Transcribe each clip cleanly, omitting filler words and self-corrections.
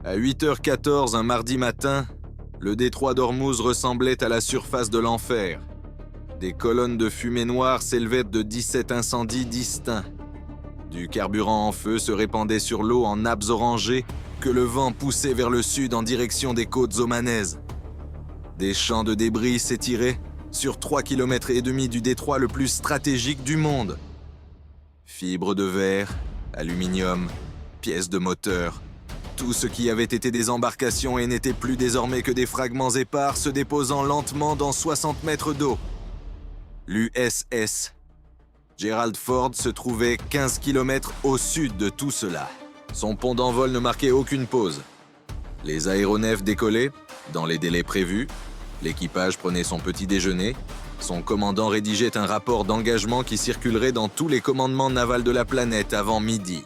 À 8h14 un mardi matin, le détroit d'Ormuz ressemblait à la surface de l'enfer. Des colonnes de fumée noire s'élevaient de 17 incendies distincts. Du carburant en feu se répandait sur l'eau en nappes orangées que le vent poussait vers le sud en direction des côtes omanaises. Des champs de débris s'étiraient sur 3,5 km du détroit le plus stratégique du monde. Fibres de verre, aluminium, pièces de moteur, tout ce qui avait été des embarcations et n'était plus désormais que des fragments épars se déposant lentement dans 60 mètres d'eau. L'USS Gerald Ford se trouvait 15 km au sud de tout cela. Son pont d'envol ne marquait aucune pause. Les aéronefs décollaient, dans les délais prévus, l'équipage prenait son petit déjeuner, son commandant rédigeait un rapport d'engagement qui circulerait dans tous les commandements navals de la planète avant midi.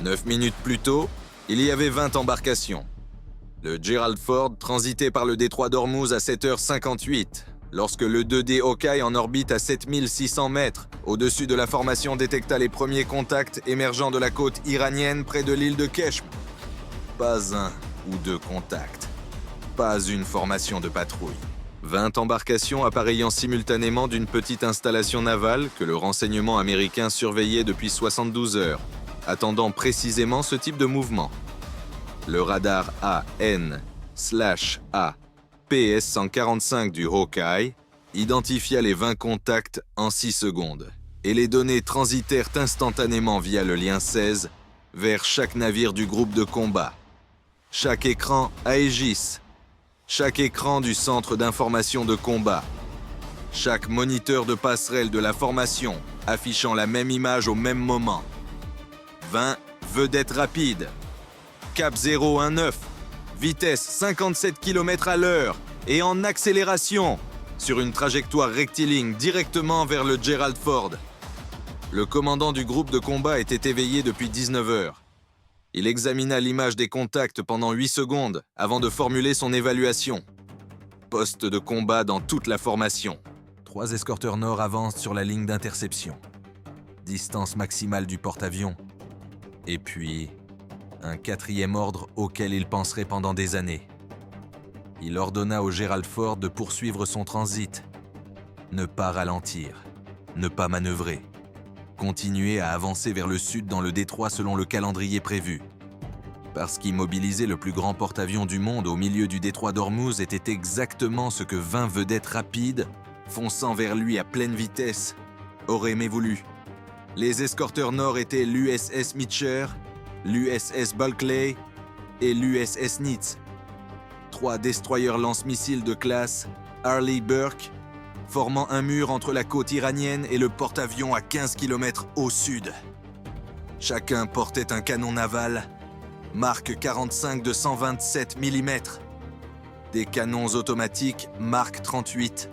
9 minutes plus tôt, il y avait 20 embarcations. Le Gerald Ford transitait par le détroit d'Ormuz à 7h58, lorsque le 2D Hawkeye en orbite à 7600 mètres, au-dessus de la formation détecta les premiers contacts émergeant de la côte iranienne près de l'île de Keshm. Pas un ou deux contacts. Pas une formation de patrouille. 20 embarcations appareillant simultanément d'une petite installation navale que le renseignement américain surveillait depuis 72 heures, attendant précisément ce type de mouvement. Le radar AN/A PS-145 du Hawkeye identifia les 20 contacts en 6 secondes et les données transitèrent instantanément via le lien 16 vers chaque navire du groupe de combat. Chaque écran Aegis, chaque écran du centre d'information de combat, chaque moniteur de passerelle de la formation affichant la même image au même moment. 20 vedettes rapides. Cap 019, vitesse 57 km à l'heure et en accélération sur une trajectoire rectiligne directement vers le Gerald Ford. Le commandant du groupe de combat était éveillé depuis 19 heures. Il examina l'image des contacts pendant 8 secondes avant de formuler son évaluation. Poste de combat dans toute la formation. 3 escorteurs nord avancent sur la ligne d'interception. Distance maximale du porte-avions. Et puis, un 4e ordre auquel il penserait pendant des années. Il ordonna au Gerald Ford de poursuivre son transit. Ne pas ralentir, ne pas manœuvrer. Continuer à avancer vers le sud dans le détroit selon le calendrier prévu. Parce qu'immobiliser le plus grand porte-avions du monde au milieu du détroit d'Ormuz était exactement ce que 20 vedettes rapides, fonçant vers lui à pleine vitesse, auraient aimé voulu. Les escorteurs nord étaient l'USS Meacher, l'USS Bulkley et l'USS Nitz. 3 destroyers lance-missiles de classe Harley Burke, formant un mur entre la côte iranienne et le porte-avions à 15 km au sud. Chacun portait un canon naval, marque 45 de 127 mm, des canons automatiques marque 38,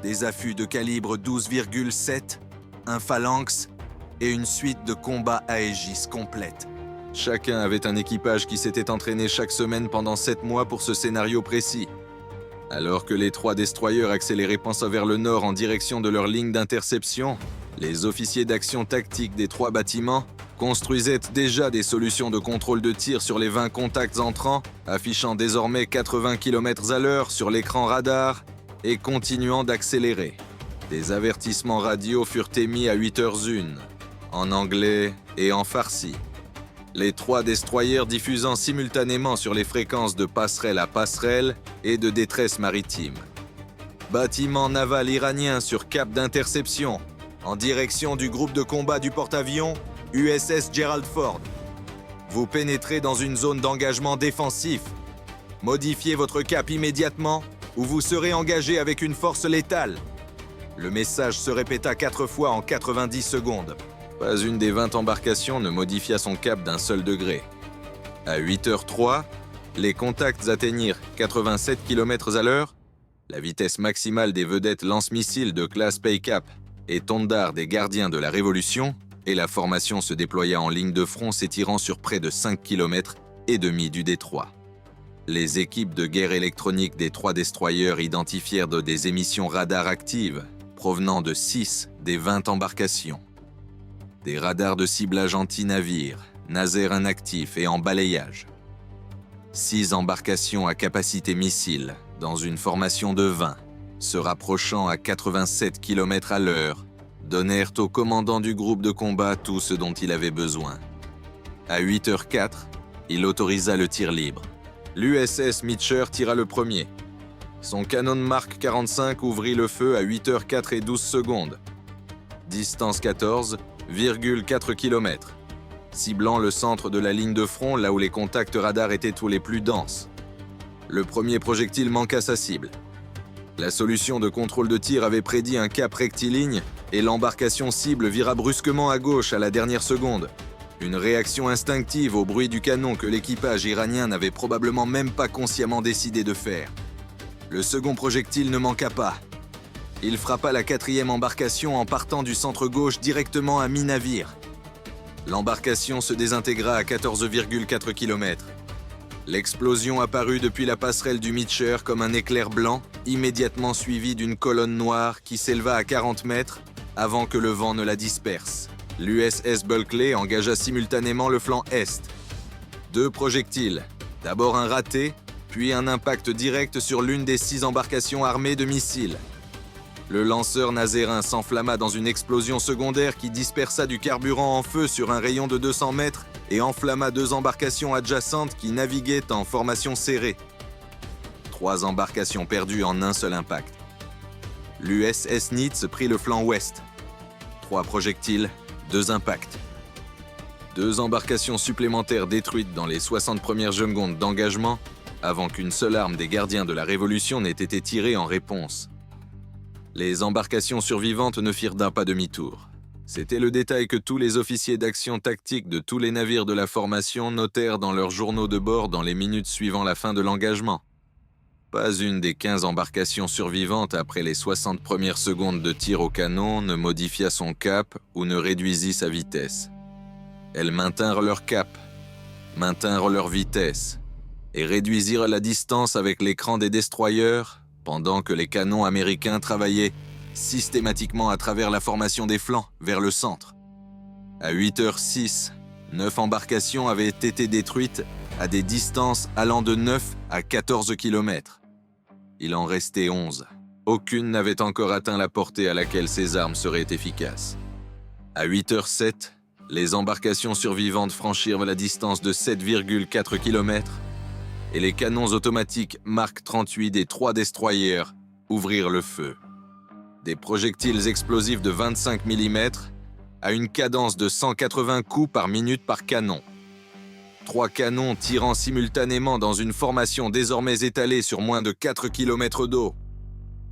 des affûts de calibre 12,7, un phalanx et une suite de combats Aegis complète. Chacun avait un équipage qui s'était entraîné chaque semaine pendant 7 mois pour ce scénario précis. Alors que les 3 destroyers accélérés pensaient vers le nord en direction de leur ligne d'interception, les officiers d'action tactique des 3 bâtiments construisaient déjà des solutions de contrôle de tir sur les 20 contacts entrants, affichant désormais 80 km à l'heure sur l'écran radar et continuant d'accélérer. Des avertissements radio furent émis à 8h01, en anglais et en farsi. Les 3 destroyers diffusant simultanément sur les fréquences de passerelle à passerelle et de détresse maritime. Bâtiment naval iranien sur cap d'interception, en direction du groupe de combat du porte-avions USS Gerald Ford. Vous pénétrez dans une zone d'engagement défensif. Modifiez votre cap immédiatement ou vous serez engagé avec une force létale. Le message se répéta 4 fois en 90 secondes. Pas une des 20 embarcations ne modifia son cap d'un seul degré. À 8h03, les contacts atteignirent 87 km à l'heure, la vitesse maximale des vedettes lance-missiles de classe Paycap et Tondar des gardiens de la Révolution, et la formation se déploya en ligne de front s'étirant sur près de 5 km et demi du détroit. Les équipes de guerre électronique des 3 destroyers identifièrent des émissions radar actives provenant de 6 des 20 embarcations. Des radars de ciblage anti-navires, nasers inactifs et en balayage. 6 embarcations à capacité missile, dans une formation de 20, se rapprochant à 87 km à l'heure, donnèrent au commandant du groupe de combat tout ce dont il avait besoin. À 8h04, il autorisa le tir libre. L'USS Meacher tira le premier. Son canon Mark 45 ouvrit le feu à 8h04 et 12 secondes. Distance 14,4 km. Ciblant le centre de la ligne de front, là où les contacts radars étaient tous les plus denses. Le premier projectile manqua sa cible. La solution de contrôle de tir avait prédit un cap rectiligne et l'embarcation cible vira brusquement à gauche à la dernière seconde. Une réaction instinctive au bruit du canon que l'équipage iranien n'avait probablement même pas consciemment décidé de faire. Le second projectile ne manqua pas. Il frappa la 4e embarcation en partant du centre gauche directement à mi-navire. L'embarcation se désintégra à 14,4 km. L'explosion apparut depuis la passerelle du Meacher comme un éclair blanc, immédiatement suivi d'une colonne noire qui s'éleva à 40 mètres avant que le vent ne la disperse. L'USS Bulkley engagea simultanément le flanc est. 2 projectiles, d'abord un raté, puis un impact direct sur l'une des 6 embarcations armées de missiles. Le lanceur nazarin s'enflamma dans une explosion secondaire qui dispersa du carburant en feu sur un rayon de 200 mètres et enflamma 2 embarcations adjacentes qui naviguaient en formation serrée. 3 embarcations perdues en un seul impact. L'USS Nitz prit le flanc ouest. 3 projectiles, 2 impacts. 2 embarcations supplémentaires détruites dans les 60 premières secondes d'engagement avant qu'une seule arme des gardiens de la Révolution n'ait été tirée en réponse. Les embarcations survivantes ne firent d'un pas demi-tour. C'était le détail que tous les officiers d'action tactique de tous les navires de la formation notèrent dans leurs journaux de bord dans les minutes suivant la fin de l'engagement. Pas une des 15 embarcations survivantes après les 60 premières secondes de tir au canon ne modifia son cap ou ne réduisit sa vitesse. Elles maintinrent leur cap, maintinrent leur vitesse et réduisirent la distance avec l'écran des destroyers pendant que les canons américains travaillaient systématiquement à travers la formation des flancs, vers le centre. À 8h06, 9 embarcations avaient été détruites à des distances allant de 9 à 14 km. Il en restait 11. Aucune n'avait encore atteint la portée à laquelle ces armes seraient efficaces. À 8h07, les embarcations survivantes franchirent la distance de 7,4 km et les canons automatiques Mark 38 des 3 destroyers ouvrirent le feu. Des projectiles explosifs de 25 mm à une cadence de 180 coups par minute par canon. 3 canons tirant simultanément dans une formation désormais étalée sur moins de 4 km d'eau.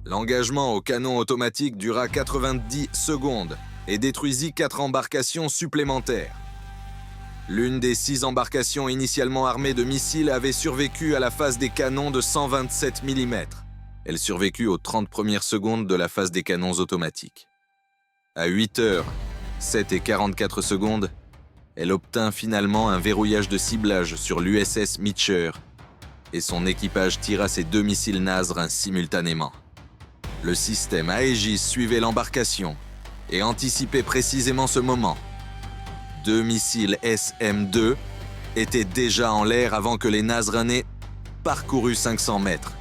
L'engagement au canon automatique dura 90 secondes et détruisit 4 embarcations supplémentaires. L'une des 6 embarcations initialement armées de missiles avait survécu à la phase des canons de 127 mm. Elle survécut aux 30 premières secondes de la phase des canons automatiques. À 8h, 7 et 44 secondes, elle obtint finalement un verrouillage de ciblage sur l'USS Meacher et son équipage tira ses 2 missiles Nasr simultanément. Le système Aegis suivait l'embarcation et anticipait précisément ce moment. 2 missiles SM-2 étaient déjà en l'air avant que les Nasr n'aient parcouru 500 mètres.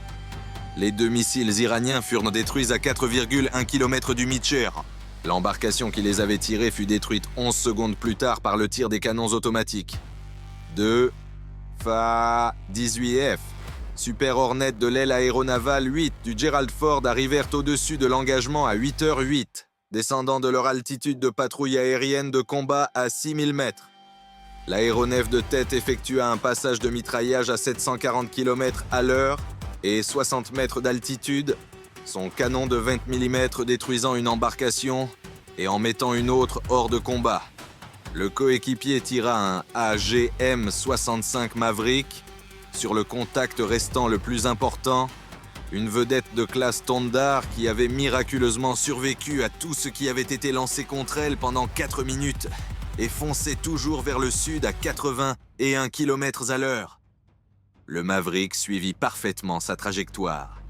Les 2 missiles iraniens furent détruits à 4,1 km du Meacher. L'embarcation qui les avait tirés fut détruite 11 secondes plus tard par le tir des canons automatiques. 2 Fa-18F, Super Hornet de l'aile aéronavale 8 du Gerald Ford arrivèrent au-dessus de l'engagement à 8h08. Descendant de leur altitude de patrouille aérienne de combat à 6000 mètres. L'aéronef de tête effectua un passage de mitraillage à 740 km à l'heure et 60 mètres d'altitude, son canon de 20 mm détruisant une embarcation et en mettant une autre hors de combat. Le coéquipier tira un AGM-65 Maverick sur le contact restant le plus important, une vedette de classe Tondar qui avait miraculeusement survécu à tout ce qui avait été lancé contre elle pendant 4 minutes et fonçait toujours vers le sud à 81 km à l'heure. Le Maverick suivit parfaitement sa trajectoire.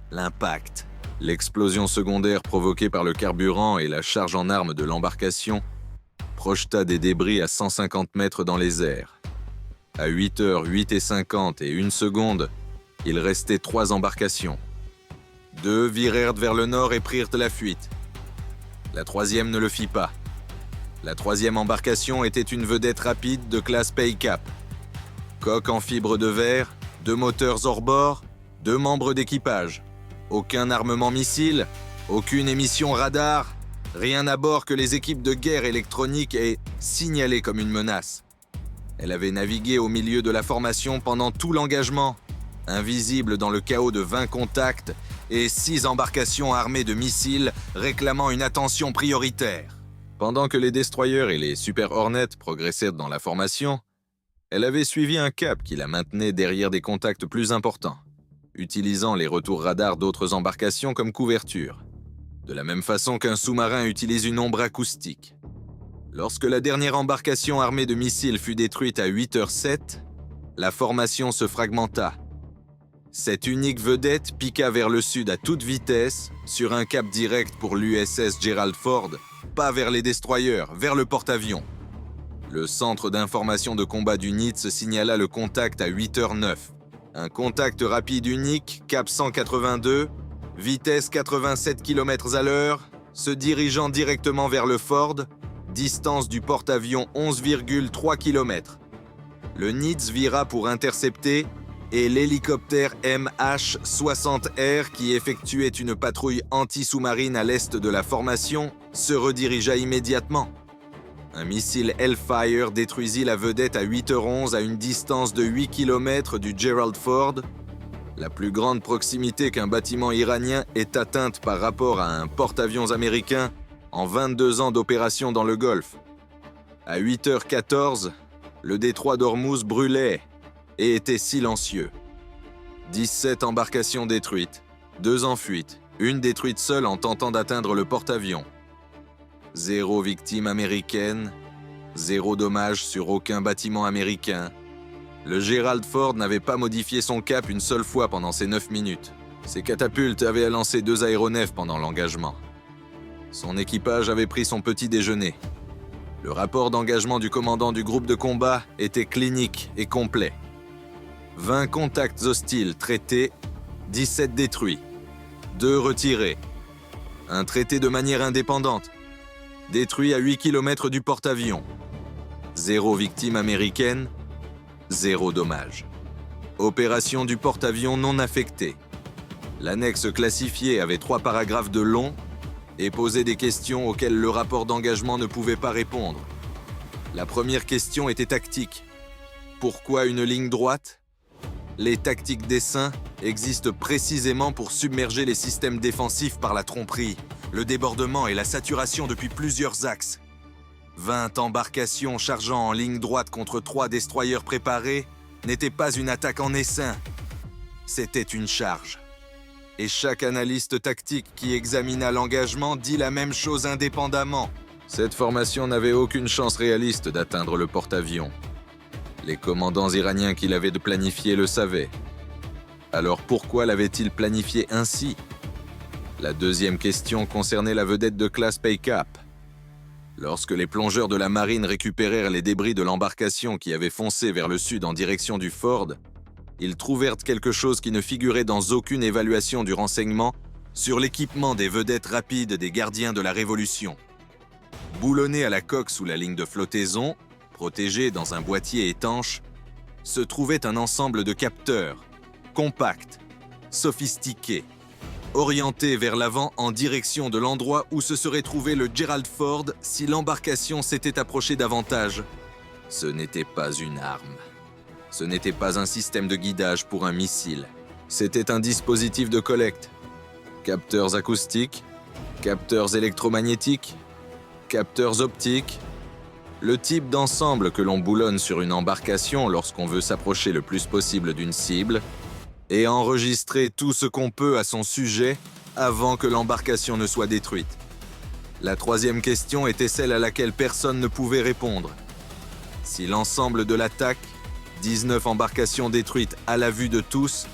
L'impact, l'explosion secondaire provoquée par le carburant et la charge en armes de l'embarcation projeta des débris à 150 mètres dans les airs. À 8h08:50 et 1 seconde, il restait 3 embarcations. 2 virèrent vers le nord et prirent la fuite. La troisième ne le fit pas. La troisième embarcation était une vedette rapide de classe Paycap. Coque en fibre de verre, 2 moteurs hors bord, 2 membres d'équipage. Aucun armement missile, aucune émission radar, rien à bord que les équipes de guerre électroniques aient signalé comme une menace. Elle avait navigué au milieu de la formation pendant tout l'engagement, invisible dans le chaos de 20 contacts et 6 embarcations armées de missiles réclamant une attention prioritaire. Pendant que les destroyers et les Super Hornets progressèrent dans la formation, elle avait suivi un cap qui la maintenait derrière des contacts plus importants, utilisant les retours radars d'autres embarcations comme couverture, de la même façon qu'un sous-marin utilise une ombre acoustique. Lorsque la dernière embarcation armée de missiles fut détruite à 8h07, la formation se fragmenta. Cette unique vedette piqua vers le sud à toute vitesse, sur un cap direct pour l'USS Gerald Ford, pas vers les destroyers, vers le porte-avions. Le centre d'information de combat du NITS signala le contact à 8h09. Un contact rapide unique, cap 182, vitesse 87 km/h, se dirigeant directement vers le Ford, distance du porte-avions 11,3 km. Le NITS vira pour intercepter et l'hélicoptère MH-60R qui effectuait une patrouille anti-sous-marine à l'est de la formation se redirigea immédiatement. Un missile Hellfire détruisit la vedette à 8h11 à une distance de 8 km du Gerald Ford, la plus grande proximité qu'un bâtiment iranien ait atteinte par rapport à un porte-avions américain en 22 ans d'opération dans le Golfe. À 8h14, le détroit d'Ormuz brûlait et était silencieux. 17 embarcations détruites, 2 en fuite, une détruite seule en tentant d'atteindre le porte-avions. 0 victime américaine, 0 dommage sur aucun bâtiment américain. Le Gerald Ford n'avait pas modifié son cap une seule fois pendant ces 9 minutes. Ses catapultes avaient lancé 2 aéronefs pendant l'engagement. Son équipage avait pris son petit déjeuner. Le rapport d'engagement du commandant du groupe de combat était clinique et complet. 20 contacts hostiles traités, 17 détruits, 2 retirés. Un traité de manière indépendante, détruit à 8 km du porte-avions. 0 victime américaine, 0 dommage. Opération du porte-avions non affectée. L'annexe classifiée avait 3 paragraphes de long et posait des questions auxquelles le rapport d'engagement ne pouvait pas répondre. La première question était tactique. Pourquoi une ligne droite ? Les tactiques d'essaim existent précisément pour submerger les systèmes défensifs par la tromperie, le débordement et la saturation depuis plusieurs axes. 20 embarcations chargeant en ligne droite contre 3 destroyers préparés n'était pas une attaque en essaim. C'était une charge. Et chaque analyste tactique qui examina l'engagement dit la même chose indépendamment. Cette formation n'avait aucune chance réaliste d'atteindre le porte-avions. Les commandants iraniens qui l'avaient planifié le savaient. Alors pourquoi l'avaient-ils planifié ainsi ? La deuxième question concernait la vedette de classe Paycap. Lorsque les plongeurs de la marine récupérèrent les débris de l'embarcation qui avait foncé vers le sud en direction du Ford, ils trouvèrent quelque chose qui ne figurait dans aucune évaluation du renseignement sur l'équipement des vedettes rapides des gardiens de la Révolution. Boulonné à la coque sous la ligne de flottaison, protégé dans un boîtier étanche, se trouvait un ensemble de capteurs, compacts, sophistiqués, orientés vers l'avant en direction de l'endroit où se serait trouvé le Gerald Ford si l'embarcation s'était approchée davantage. Ce n'était pas une arme. Ce n'était pas un système de guidage pour un missile. C'était un dispositif de collecte. Capteurs acoustiques, capteurs électromagnétiques, capteurs optiques. Le type d'ensemble que l'on boulonne sur une embarcation lorsqu'on veut s'approcher le plus possible d'une cible et enregistrer tout ce qu'on peut à son sujet avant que l'embarcation ne soit détruite. La troisième question était celle à laquelle personne ne pouvait répondre. Si l'ensemble de l'attaque, 19 embarcations détruites à la vue de tous,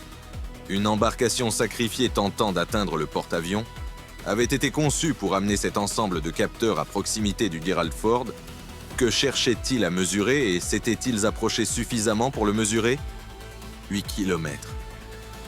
une embarcation sacrifiée tentant d'atteindre le porte-avions, avait été conçue pour amener cet ensemble de capteurs à proximité du Gerald Ford, Que cherchaient-ils à mesurer et s'étaient-ils approchés suffisamment pour le mesurer? 8 kilomètres.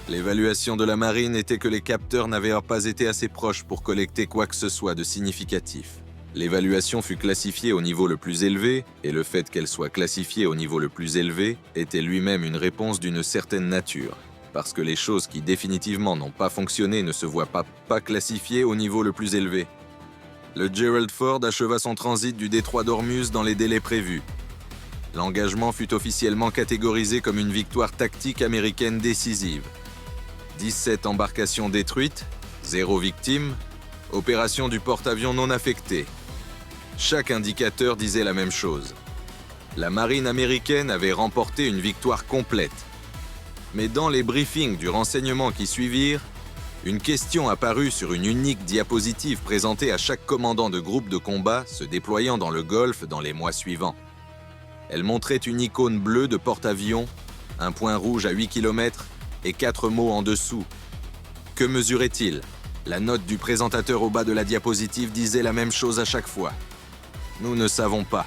L'évaluation de la marine était que les capteurs n'avaient pas été assez proches pour collecter quoi que ce soit de significatif. L'évaluation fut classifiée au niveau le plus élevé, et le fait qu'elle soit classifiée au niveau le plus élevé était lui-même une réponse d'une certaine nature, parce que les choses qui définitivement n'ont pas fonctionné ne se voient pas classifiées au niveau le plus élevé. Le Gerald Ford acheva son transit du détroit d'Ormuz dans les délais prévus. L'engagement fut officiellement catégorisé comme une victoire tactique américaine décisive. 17 embarcations détruites, 0 victime, opération du porte-avions non affecté. Chaque indicateur disait la même chose. La marine américaine avait remporté une victoire complète. Mais dans les briefings du renseignement qui suivirent, une question apparut sur une unique diapositive présentée à chaque commandant de groupe de combat se déployant dans le Golfe dans les mois suivants. Elle montrait une icône bleue de porte-avions, un point rouge à 8 km et 4 mots en dessous. Que mesurait-il? La note du présentateur au bas de la diapositive disait la même chose à chaque fois. Nous ne savons pas.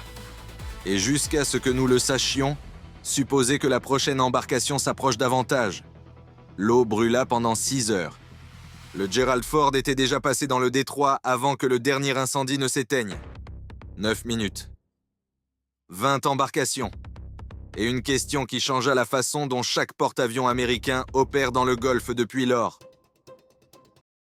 Et jusqu'à ce que nous le sachions, supposez que la prochaine embarcation s'approche davantage. L'eau brûla pendant 6 heures. Le Gerald Ford était déjà passé dans le détroit avant que le dernier incendie ne s'éteigne. 9 minutes. 20 embarcations. Et une question qui changea la façon dont chaque porte-avions américain opère dans le Golfe depuis lors.